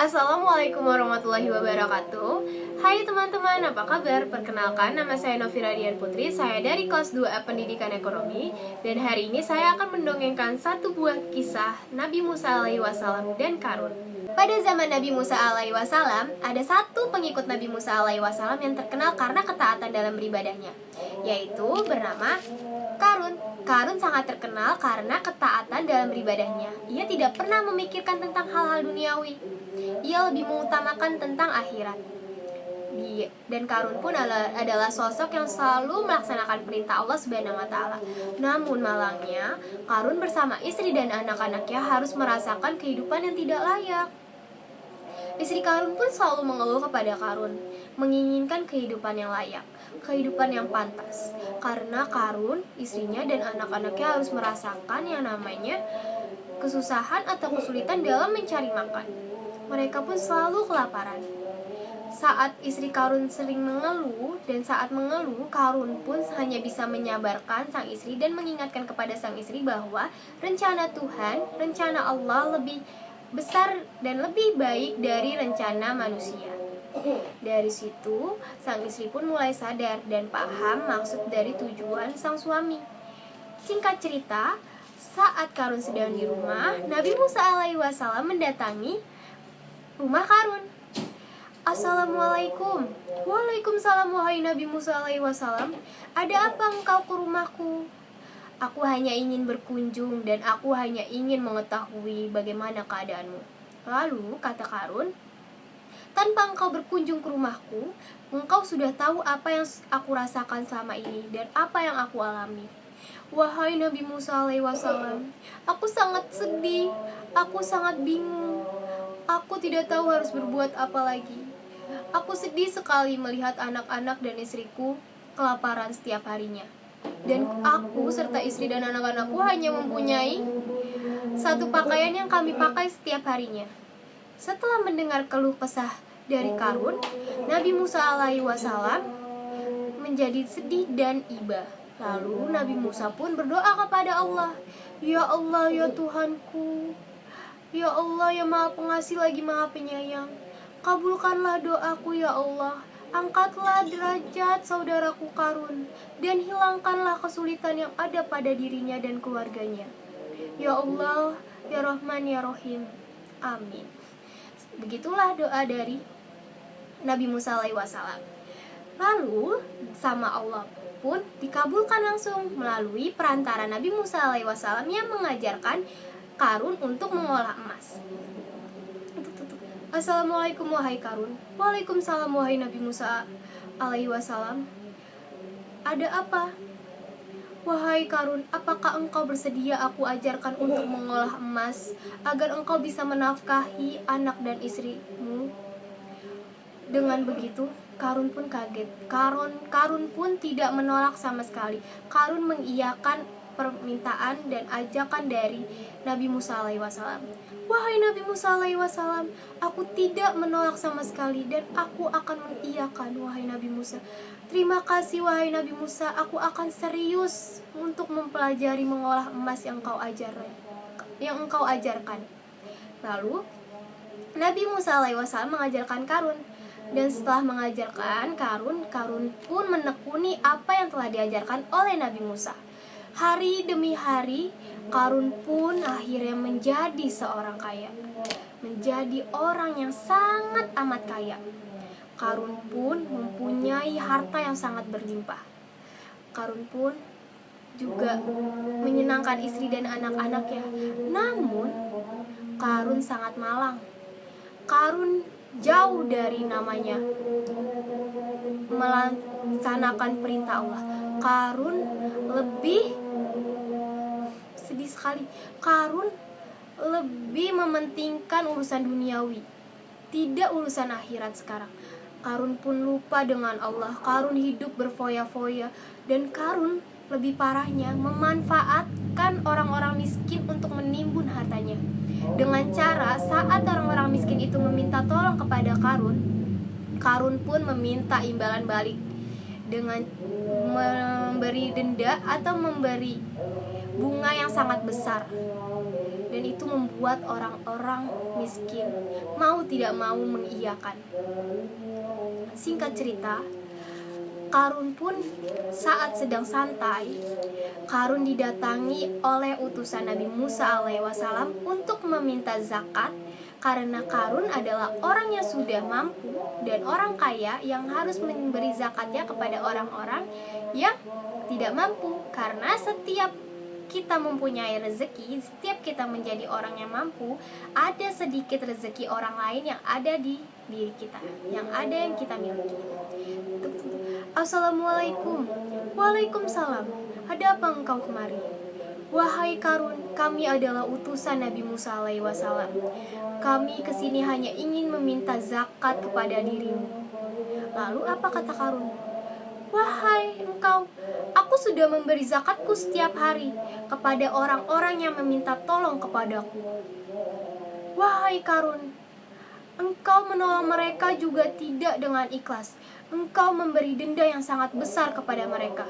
Assalamualaikum warahmatullahi wabarakatuh. Hai teman-teman, apa kabar? Perkenalkan, nama saya Novi Radian Putri. Saya dari kelas 2A Pendidikan Ekonomi. Dan hari ini saya akan mendongengkan satu buah kisah Nabi Musa alaihi wasallam dan Karun. Pada zaman Nabi Musa alaihi wasallam, ada satu pengikut Nabi Musa alaihi wasallam yang terkenal karena ketaatan dalam beribadahnya, yaitu bernama Karun. Karun sangat terkenal karena ketaatan dalam beribadahnya. Ia tidak pernah memikirkan tentang hal-hal duniawi. Ia lebih mengutamakan tentang akhirat. Dan Karun pun adalah sosok yang selalu melaksanakan perintah Allah Subhanahu wa taala. Namun malangnya, Karun bersama istri dan anak-anaknya harus merasakan kehidupan yang tidak layak. Istri Karun pun selalu mengeluh kepada Karun, menginginkan kehidupan yang layak, kehidupan yang pantas. Karena Karun, istrinya dan anak-anaknya harus merasakan yang namanya kesusahan atau kesulitan dalam mencari makan. Mereka pun selalu kelaparan. Saat istri Karun sering mengeluh, dan saat mengeluh, Karun pun hanya bisa menyabarkan sang istri dan mengingatkan kepada sang istri bahwa rencana Tuhan, rencana Allah lebih besar dan lebih baik dari rencana manusia. Dari situ, sang istri pun mulai sadar dan paham maksud dari tujuan sang suami. Singkat cerita, saat Karun sedang di rumah, Nabi Musa alaihi wasallam mendatangi rumah Karun. Assalamualaikum. Waalaikumsalam wahai Nabi Musa alaihi wasallam. Ada apa engkau ke rumahku? Aku hanya ingin berkunjung dan aku hanya ingin mengetahui bagaimana keadaanmu. Lalu kata Karun, tanpa engkau berkunjung ke rumahku, engkau sudah tahu apa yang aku rasakan selama ini dan apa yang aku alami. Wahai Nabi Musa alaihi wasallam, aku sangat sedih, aku sangat bingung. Aku tidak tahu harus berbuat apa lagi. Aku sedih sekali melihat anak-anak dan istriku kelaparan setiap harinya. Dan aku serta istri dan anak-anakku hanya mempunyai satu pakaian yang kami pakai setiap harinya. Setelah mendengar keluh kesah dari Karun, Nabi Musa alaihi wasallam menjadi sedih dan iba. Lalu Nabi Musa pun berdoa kepada Allah, Ya Allah, ya Tuhanku, Ya Allah yang maha pengasih lagi maha penyayang, kabulkanlah doaku ya Allah. Angkatlah derajat saudaraku Karun dan hilangkanlah kesulitan yang ada pada dirinya dan keluarganya. Ya Allah, ya Rahman, ya Rahim. Amin. Begitulah doa dari Nabi Musa alaihi wasallam. Lalu sama Allah pun dikabulkan langsung melalui perantara Nabi Musa alaihi wasallam yang mengajarkan Karun untuk mengolah emas. Assalamualaikum wahai Karun. Waalaikumsalam wahai Nabi Musa alaihi wasallam. Ada apa? Wahai Karun, apakah engkau bersedia aku ajarkan untuk mengolah emas agar engkau bisa menafkahi anak dan istrimu? Dengan begitu, Karun pun kaget. Karun pun tidak menolak sama sekali. Karun mengiyakan permintaan dan ajakan dari Nabi Musa alaihi wasallam. Wahai Nabi Musa alaihi wasallam, aku tidak menolak sama sekali dan aku akan mengiyakan wahai Nabi Musa. Terima kasih wahai Nabi Musa, aku akan serius untuk mempelajari mengolah emas yang engkau ajarkan. Lalu Nabi Musa alaihi wasallam mengajarkan Karun. Dan setelah mengajarkan Karun pun menekuni apa yang telah diajarkan oleh Nabi Musa. Hari demi hari, Karun pun akhirnya menjadi seorang kaya, menjadi orang yang sangat amat kaya. Karun pun mempunyai harta yang sangat berlimpah. Karun pun juga menyenangkan istri dan anak-anaknya. Namun, Karun sangat malang. Karun jauh dari namanya melaksanakan perintah Allah. Karun lebih sedih sekali. Karun lebih mementingkan urusan duniawi, tidak urusan akhirat sekarang. Karun pun lupa dengan Allah. Karun hidup berfoya-foya. Dan Karun lebih parahnya memanfaatkan orang-orang miskin untuk menimbun hartanya. Dengan cara saat orang-orang miskin itu meminta tolong kepada Karun, Karun pun meminta imbalan balik dengan memberi denda atau memberi bunga yang sangat besar. Dan itu membuat orang-orang miskin mau tidak mau mengiyakan. Singkat cerita, Qarun pun saat sedang santai, Qarun didatangi oleh utusan Nabi Musa alaihi wasallam untuk meminta zakat, karena Qarun adalah orang yang sudah mampu dan orang kaya yang harus memberi zakatnya kepada orang-orang yang tidak mampu. Karena setiap kita mempunyai rezeki, setiap kita menjadi orang yang mampu, ada sedikit rezeki orang lain yang ada di diri kita, yang ada yang kita miliki. Assalamualaikum. Waalaikumsalam. Ada apa engkau kemari? Wahai Qarun, kami adalah utusan Nabi Musa alaihi wasallam. Kami kesini hanya ingin meminta zakat kepada dirimu. Lalu apa kata Qarun? Wahai engkau, aku sudah memberi zakatku setiap hari kepada orang-orang yang meminta tolong kepadaku. Wahai Qarun, engkau menolong mereka juga tidak dengan ikhlas. Engkau memberi denda yang sangat besar kepada mereka.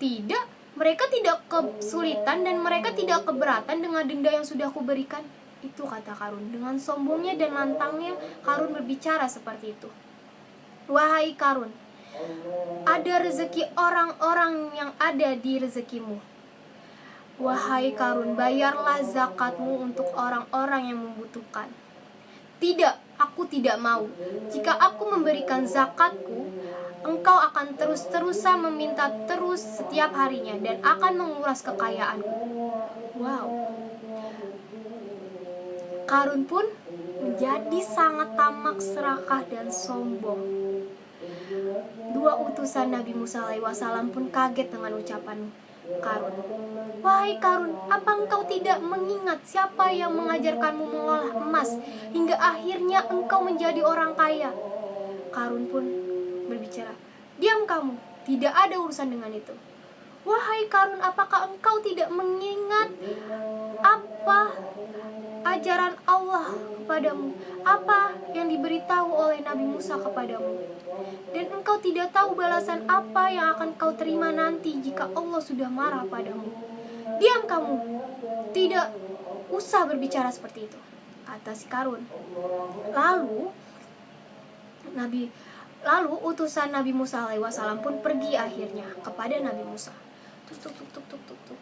Tidak, mereka tidak kesulitan dan mereka tidak keberatan dengan denda yang sudah kuberikan. Itu kata Qarun. Dengan sombongnya dan lantangnya, Qarun berbicara seperti itu. Wahai Qarun, ada rezeki orang-orang yang ada di rezekimu. Wahai Qarun, bayarlah zakatmu untuk orang-orang yang membutuhkan. Tidak, aku tidak mau. Jika aku memberikan zakatku, engkau akan terus-terusan meminta terus setiap harinya dan akan menguras kekayaanku. Wow. Qarun pun menjadi sangat tamak, serakah, dan sombong. Dua utusan Nabi Musa alaihi wasallam pun kaget dengan ucapan Qarun. Wahai Qarun, apa engkau tidak mengingat siapa yang mengajarkanmu mengolah emas hingga akhirnya engkau menjadi orang kaya? Qarun pun berbicara, diam kamu, tidak ada urusan dengan itu. Wahai Qarun, apakah engkau tidak mengingat apa ajaran Allah kepadamu, apa yang diberitahu oleh Nabi Musa kepadamu? Dan engkau tidak tahu balasan apa yang akan kau terima nanti jika Allah sudah marah padamu. Diam kamu, tidak usah berbicara seperti itu, kata si Qarun. Lalu utusan Nabi Musa alaihi wasallam pun pergi akhirnya kepada Nabi Musa. Tuk.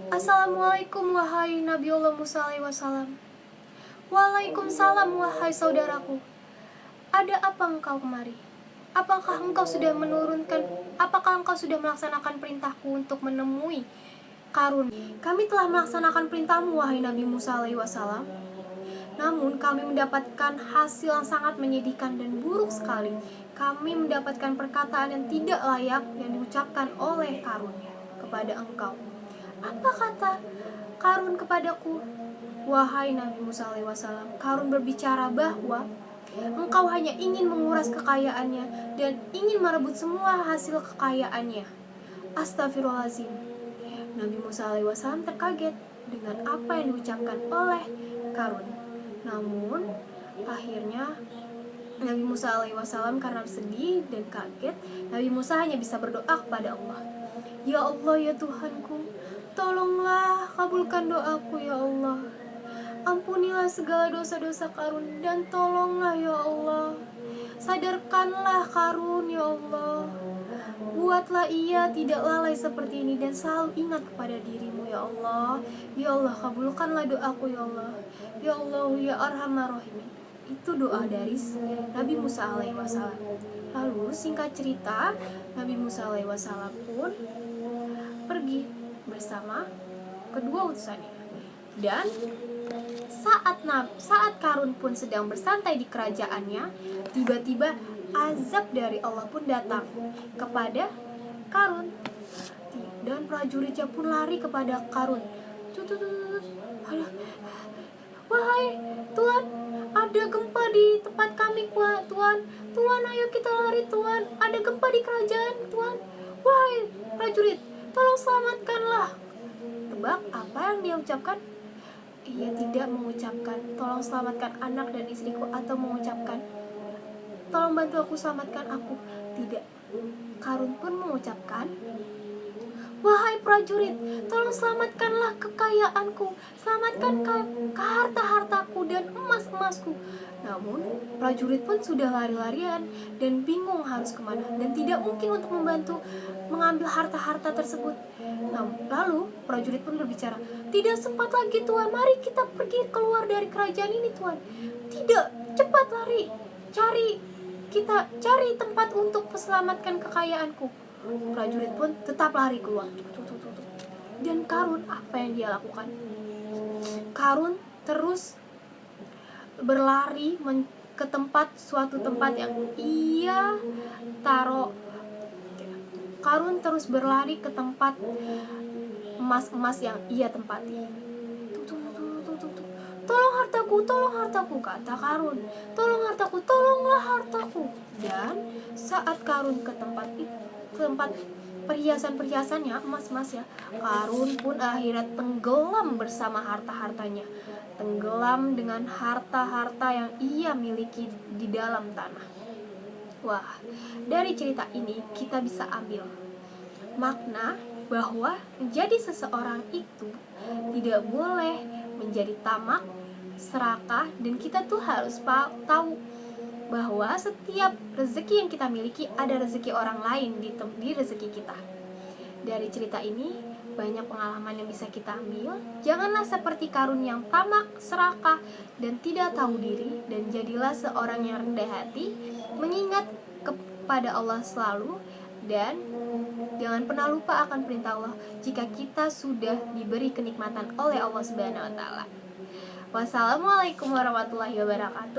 Assalamualaikum wahai Nabi Allah Musa alaihi wasallam. Waalaikumsalam wahai saudaraku. Ada apa engkau kemari? Apakah engkau sudah melaksanakan perintahku untuk menemui Qarun? Kami telah melaksanakan perintahmu wahai Nabi Musa alaihi wasallam. Namun kami mendapatkan hasil yang sangat menyedihkan dan buruk sekali. Kami mendapatkan perkataan yang tidak layak yang diucapkan oleh Qarun kepada engkau. Apa kata Qarun kepadaku? Wahai Nabi Musa alaihi wasallam, Qarun berbicara bahwa engkau hanya ingin menguras kekayaannya dan ingin merebut semua hasil kekayaannya. Astagfirullahaladzim. Nabi Musa alaihi wasallam terkaget dengan apa yang diucapkan oleh Qarun. Namun akhirnya Nabi Musa alaihi wasallam karena sedih dan kaget, Nabi Musa hanya bisa berdoa kepada Allah. Ya Allah, ya Tuhanku, tolonglah kabulkan doaku ya Allah. Ampunilah segala dosa-dosa Qarun dan tolonglah ya Allah. Sadarkanlah Qarun ya Allah. Buatlah ia tidak lalai seperti ini dan selalu ingat kepada dirimu ya Allah. Ya Allah, kabulkanlah doaku ya Allah. Ya Allah, ya Arhamar Rahimin. Itu doa dari Nabi Musa alaihi wasallam. Lalu singkat cerita, Nabi Musa alaihi wasallam pun pergi bersama kedua utusannya. Dan saat Qarun pun sedang bersantai di kerajaannya, tiba-tiba azab dari Allah pun datang kepada Qarun. Dan prajuritnya pun lari kepada Qarun. Wahai Tuan, ada gempa di tempat kami, Tuan. Tuan, ayo kita lari, Tuan. Ada gempa di kerajaan, Tuan. Wahai prajurit, tolong selamatkanlah. Tebak apa yang dia ucapkan? Ia tidak mengucapkan tolong selamatkan anak dan istriku atau mengucapkan tolong bantu aku selamatkan aku. Tidak. Qarun pun mengucapkan, "Wahai prajurit, tolong selamatkanlah kekayaanku, selamatkan harta-hartaku dan emas-emasku." Namun, prajurit pun sudah lari-larian dan bingung harus kemana, dan tidak mungkin untuk membantu mengambil harta-harta tersebut. Lalu, prajurit pun berbicara, "Tidak sempat lagi, Tuan. Mari kita pergi keluar dari kerajaan ini, Tuan." "Tidak, cepat lari. Cari tempat untuk selamatkan kekayaanku." Prajurit pun tetap lari keluar. Dan Karun, apa yang dia lakukan? Karun terus berlari ke suatu tempat yang ia taruh. Karun terus berlari ke tempat emas-emas yang ia tempati. Tolong hartaku," kata Karun. "Tolong hartaku, tolonglah hartaku." Dan saat Karun ke tempat perhiasan-perhiasannya, emas-emasnya, Karun pun akhirnya tenggelam bersama harta-hartanya. Tenggelam dengan harta-harta yang ia miliki di dalam tanah. Wah, dari cerita ini kita bisa ambil makna bahwa menjadi seseorang itu tidak boleh menjadi tamak, serakah, dan kita tuh harus tahu bahwa setiap rezeki yang kita miliki ada rezeki orang lain di rezeki kita. Dari cerita ini banyak pengalaman yang bisa kita ambil. Janganlah seperti Karun yang tamak, serakah, dan tidak tahu diri, dan jadilah seorang yang rendah hati, mengingat kepada Allah selalu, dan jangan pernah lupa akan perintah Allah jika kita sudah diberi kenikmatan oleh Allah Subhanahu wa taala. Wassalamualaikum warahmatullahi wabarakatuh.